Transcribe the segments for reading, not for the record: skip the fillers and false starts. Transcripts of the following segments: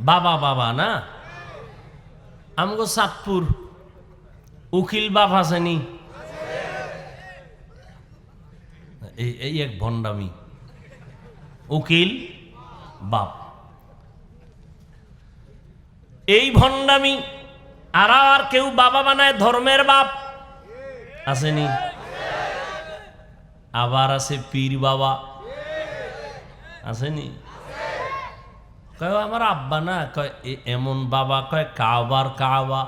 বাবা বাবা না আমগো চাঁদপুর উকিল বাপ আসেনি? এই এক ভণ্ডামি, উকিল বাপ। এই ভণ্ডামি আর কেউ বাবা বানায় ধর্মের বাপ আসেনি? আবার আছে পীর বাবা আসেনি? কয় আমার আব্বা না, কয় এমন বাবা, কয় কাবার কাবা।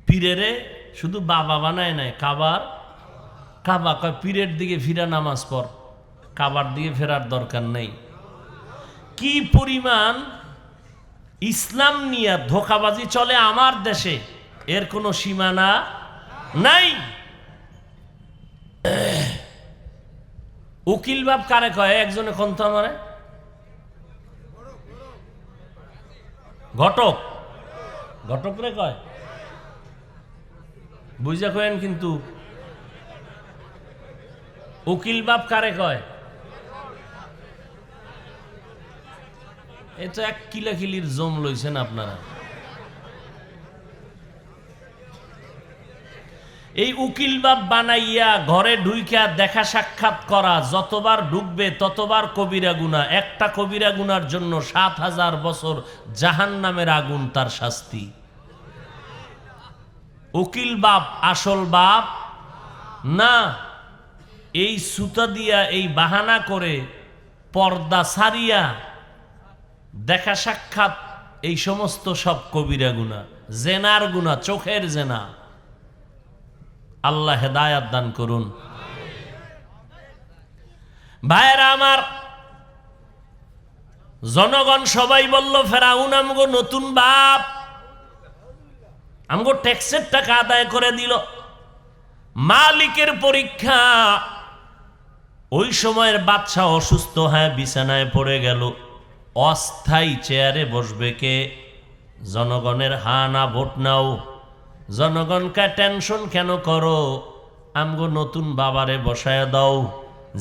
পীরেরে শুধু বাবা বানায় নাই, কাবার কাবা। কয় পীরের দিকে ফিরা নামাজ পড়, কাবার দিকে ফেরার দরকার নেই। কি পরিমাণ ইসলাম নিয়ে ধোঁকাবাজি চলে আমার দেশে, এর কোনো সীমানা নাই। উকিল বাপ কারে কয়? একজনে কন্ত আমারে ঘটক, ঘটক রে কয়, বুঝা কয়েন। কিন্তু উকিল বাপ কারে কয়? এই তো এক কিলাকিলির জম লইছেন আপনারা। এই উকিল বাপ বানাইয়া ঘরে ঢুইকা দেখা সাক্ষাৎ করা, যতবার ঢুকবে ততবার কবিরা গুনাহ। একটা কবিরা গুনার জন্য ৭,০০০ বছর জাহান্নামের আগুন তার শাস্তি। উকিল বাপ আসল বাপ না। এই সুতা দিয়া, এই বাহানা করে পর্দা সারিয়া দেখা সাক্ষাৎ, এই সমস্ত সব কবিরা গুনাহ, জেনার গুনাহ, চোখের জেনা। আল্লাহ হেদায়াত দান করুন। ভাইরা আমার, জনগণ সবাই বলল ফেরাউন আমগো নতুন বাপ, আমগো ট্যাক্সের টাকা আদায় করে দিল। মালিকের পরীক্ষা। ওই সময়ের বাদশা অসুস্থ হয়ে বিছানায় পড়ে গেল। অস্থায়ী চেয়ারে বসবে কে? জনগণের হা না ভোট নাও। জনগণকে টেনশন কেন করো? আমগো নতুন বাবারে বসায় দাও,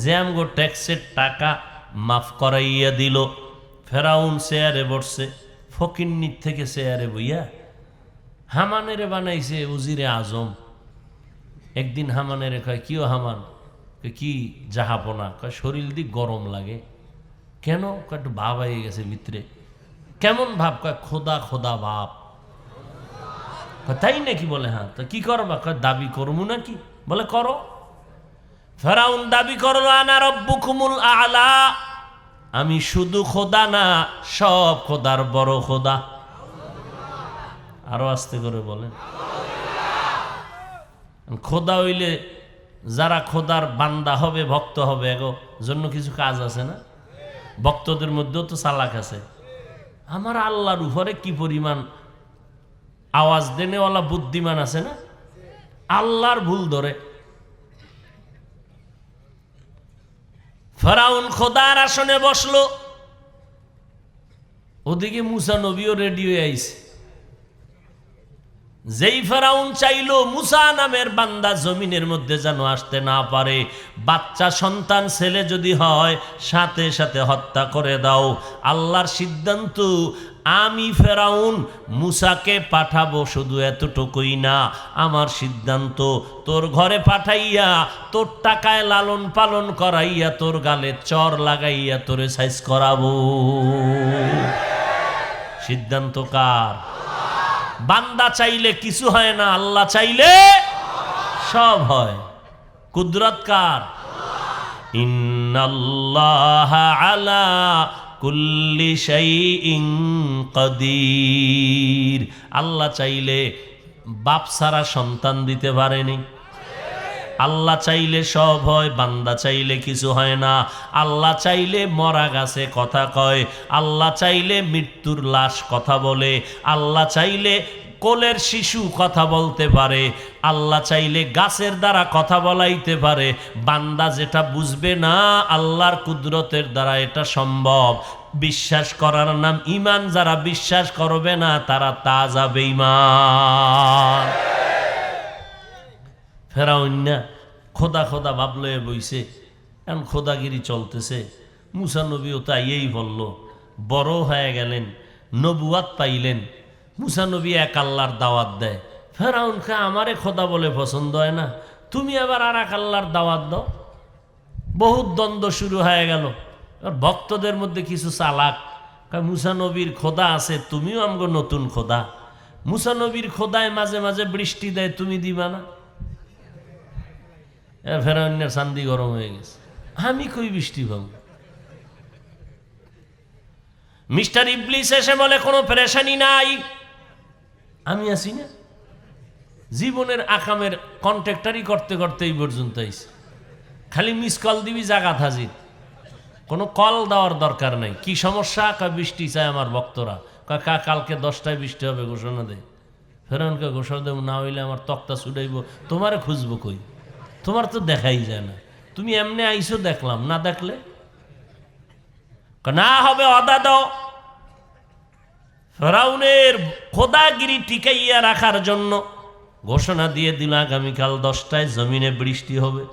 যে আমগো ট্যাক্সের টাকা মাফ করাইয়া দিল। ফেরাউন চেয়ারে বসছে, ফকিন্নির থেকে চেয়ারে বইয়া হামানের বানাইছে উজিরে আজম। একদিন হামানের কয়, কিও হামান? কি জাহাপনা? কয় শরীর দিক গরম লাগে। কেন? কয় একটু ভাব হয়ে গেছে ভিতরে। কেমন ভাব? কয় খোদা খোদা ভাব। তাই নাকি? বলে হ্যাঁ। তো কি করবা? কয় দাবি করবো নাকি? বলে করো। ফেরাউন দাবি করলো, আনা রব্বুকুমুল আলা, আমি শুধু খোদা না, সব খোদার বড় খোদা। আরো আস্তে করে বলেন। খোদা হইলে যারা খোদার বান্দা হবে, ভক্ত হবে, এগো জন্য কিছু কাজ আছে না? ভক্তদের মধ্যেও তো চালাক আছে। আমার আল্লাহর উপরে কি পরিমাণ আওয়াজ দেনেওয়ালা বুদ্ধিমান আছে না? আল্লাহর ভুল ধরে। ফেরাউন খোদার আসনে বসলো, ওদিকে মুসা নবীও রেডি হয়ে আইছে। যেই ফেরাউন চাইলো মুসা নামের বান্দা জমিনের মধ্যে যেন আসতে না পারে, বাচ্চা সন্তান ছেলে যদি হয় সাথে সাথে হত্যা করে দাও। আল্লাহর সিদ্ধান্ত, আমি ফেরাউন মুসাকে পাঠাবো, শুধু এতটুকুই না, আমার সিদ্ধান্ত তোর ঘরে পাঠাইয়া তোর টাকায় লালন পালন করাইয়া তোর গালে চর লাগাইয়া তোরে সাইজ করাবো। সিদ্ধান্ত কার? বান্দা চাইলে কিছু হয় না, আল্লাহ চাইলে সব হয়। কুদরত কার? ইন্নাল্লাহা আলা কুল্লি শাইইন কাদির। আল্লাহ চাইলে বাপ ছাড়া সন্তান দিতে পারেনি। আল্লাহ চাইলে সব হয়, বান্দা চাইলে কিছু হয় না। আল্লাহ চাইলে মরা গাছে কথা কয়, আল্লাহ চাইলে মৃত্যুর লাশ কথা বলে, আল্লাহ চাইলে কোলের শিশু কথা বলতে পারে, আল্লাহ চাইলে গাছের দ্বারা কথা বলাইতে পারে। বান্দা যেটা বুঝবে না, আল্লাহর কুদরতের দ্বারা এটা সম্ভব। বিশ্বাস করার নাম ঈমান। যারা বিশ্বাস করবে না তারা তাজা বেঈমান। ফেরাউন না খোদা খোদা ভাবলে বইছে, এখন খোদাগিরি চলতেছে। মুসা নবীও তাই এই বলল, বড় হয়ে গেলেন, নবুয়াত পাইলেন। মুসা নবী এক আল্লাহর দাওয়াত দেয়। ফেরাউনকে আমারে খোদা বলে পছন্দ হয় না, তুমি আবার আর এক আল্লাহর দাওয়াত দাও। বহুত দ্বন্দ্ব শুরু হয়ে গেল। ভক্তদের মধ্যে কিছু চালাক, মুসা নবীর খোদা আছে, তুমিও আমগো নতুন খোদা। মুসা নবীর খোদায় মাঝে মাঝে বৃষ্টি দেয়, তুমি দিবা না? ফেরাউনের চান্দি গরম হয়ে গেছে, আমি কই বৃষ্টি পাবো? মিস্টার ইবলিস এসে বলে কোনো পেরেশানি নাই, আমি আছি না। জীবনের আকামের কন্ট্রাক্টারি করতে করতে এই পর্যন্ত আইছে। খালি মিস কল দিবি, জাগাত হাজির, কোনো কল দেওয়ার দরকার নাই। কি সমস্যা? বৃষ্টি চায় আমার ভক্তরা। কালকে 10টায় বৃষ্টি হবে, ঘোষণা দেয়। ফেরাউনকে ঘোষণা দেব, না হইলে আমার তক্তা ছুটাইব, তোমারে খুঁজবো কই? তোমার তো দেখাই যায় না, তুমি এমনি আইসো দেখলাম, না দেখলে না হবে। অদা দাও। ফেরাউনের খোদাগিরি টিকাইয়া রাখার জন্য ঘোষণা দিয়ে দিল, আগামীকাল 10টায় জমিনে বৃষ্টি হবে।